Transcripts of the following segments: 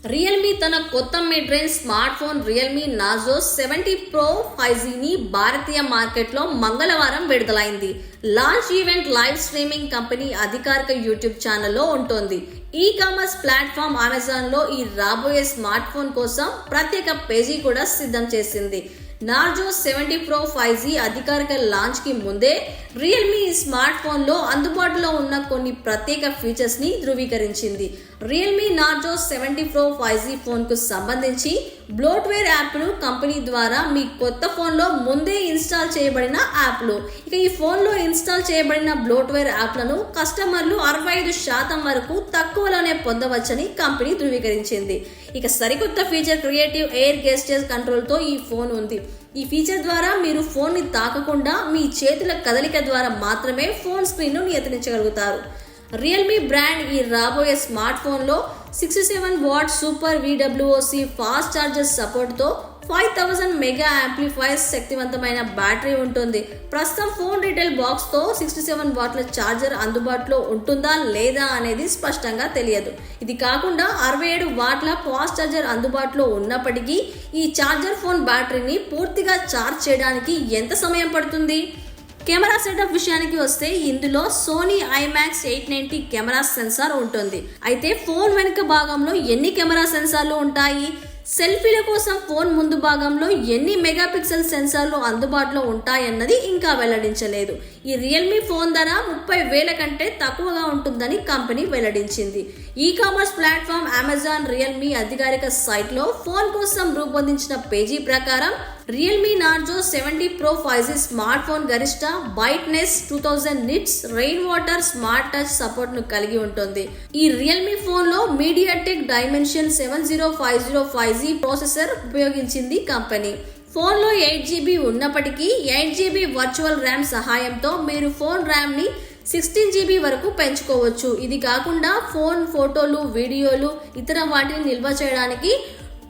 Realme తన కొత్త mid range smartphone Realme Narzo 70 pro 5Gని భారతీయ మార్కెట్లో మంగళవారం విడుదలైంది. Launch event live streaming company అధికారిక యూట్యూబ్ ఛానల్లో ఉంటుంది. ఈ కామర్స్ ప్లాట్ఫామ్ అమెజాన్లో ఈ రాబోయే స్మార్ట్ ఫోన్ కోసం ప్రత్యేక పేజీ కూడా సిద్ధం చేసింది. నార్జో 70 ప్రో 5G అధికారిక లాంచ్ కి ముందే రియల్మీ ఈ స్మార్ట్ ఫోన్ లో అందుబాటులో ఉన్న కొన్ని ప్రత్యేక ఫీచర్స్ ని ధృవీకరించింది. Realme Narzo 70 pro 5G phone కు సంబంధించి బ్లోట్వేర్ యాప్లు కంపెనీ ద్వారా మీ కొత్త ఫోన్ లో ముందే ఇన్స్టాల్ చేయబడిన యాప్లు. ఇక ఈ ఫోన్ లో ఇన్స్టాల్ చేయబడిన బ్లోట్వేర్ యాప్లను కస్టమర్లు 65% వరకు తక్కువలోనే పొందవచ్చని కంపెనీ ధృవీకరించింది. ఇక సరికొత్త feature creative air gesture control తో ఈ ఫోన్ ఉంది. ఈ ఫీచర్ ద్వారా మీరు ఫోన్ ని తాకకుండా మీ చేతుల కదలిక ద్వారా మాత్రమే ఫోన్ స్క్రీన్ ను నియంత్రించగలుగుతారు. రియల్మీ బ్రాండ్ ఈ రాబోయే స్మార్ట్ ఫోన్ లో 67 what super VWOC fast charger support తో 5000 మెగా యాంప్లిఫైర్స్ శక్తివంతమైన బ్యాటరీ ఉంటుంది. ప్రస్తుతం ఫోన్ రీటైల్ బాక్స్ తో 67 వాట్ల చార్జర్ అందుబాటులో ఉంటుందా లేదా అనేది స్పష్టంగా తెలియదు. ఇది కాకుండా 67 వాట్ల ఫాస్ట్ చార్జర్ అందుబాటులో ఉన్నప్పటికీ ఈ చార్జర్ ఫోన్ బ్యాటరీని పూర్తిగా ఛార్జ్ చేయడానికి ఎంత సమయం పడుతుంది? కెమెరా సెటప్ విషయానికి వస్తే ఇందులో సోనీ IMAX 890 కెమెరా సెన్సార్ ఉంటుంది. అయితే ఫోన్ వెనుక భాగంలో ఎన్ని కెమెరా సెన్సార్లు ఉంటాయి? సెల్ఫీల కోసం ఫోన్ ముందు భాగంలో ఎన్ని మెగాపిక్సెల్ సెన్సార్లు అందుబాటులో ఉంటాయన్నది ఇంకా వెల్లడించలేదు. ఈ రియల్మీ ఫోన్ ధర 30,000 కంటే తక్కువగా ఉంటుందని కంపెనీ వెల్లడించింది. E commerce platform Amazon Realme అధికారిక సైట్లో ఫోన్ కోసం రూపొందించిన పేజీ ప్రకారం Realme Narzo 70 pro 5G smartphone గరిష్ట brightness 2000 nits rain water smart touch support ను కలిగి ఉంటుంది. ఈ రియల్మీ ఫోన్ లో మీడియాటెక్ డైమెన్షన్ 7050 5G ప్రాసెసర్ ఉపయోగించింది కంపెనీ. ఫోన్ లో 8GB ఉన్నప్పటికీ 8GB వర్చువల్ ర్యామ్ సహాయంతో మీరు ఫోన్ ర్యామ్ ని 16GB వరకు పెంచుకోవచ్చు. ఇది కాకుండా ఫోన్ ఫోటోలు, వీడియోలు, ఇతర వాటిని నిల్వ చేయడానికి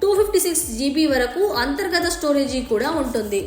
256GB వరకు అంతర్గత స్టోరేజీ కూడా ఉంటుంది.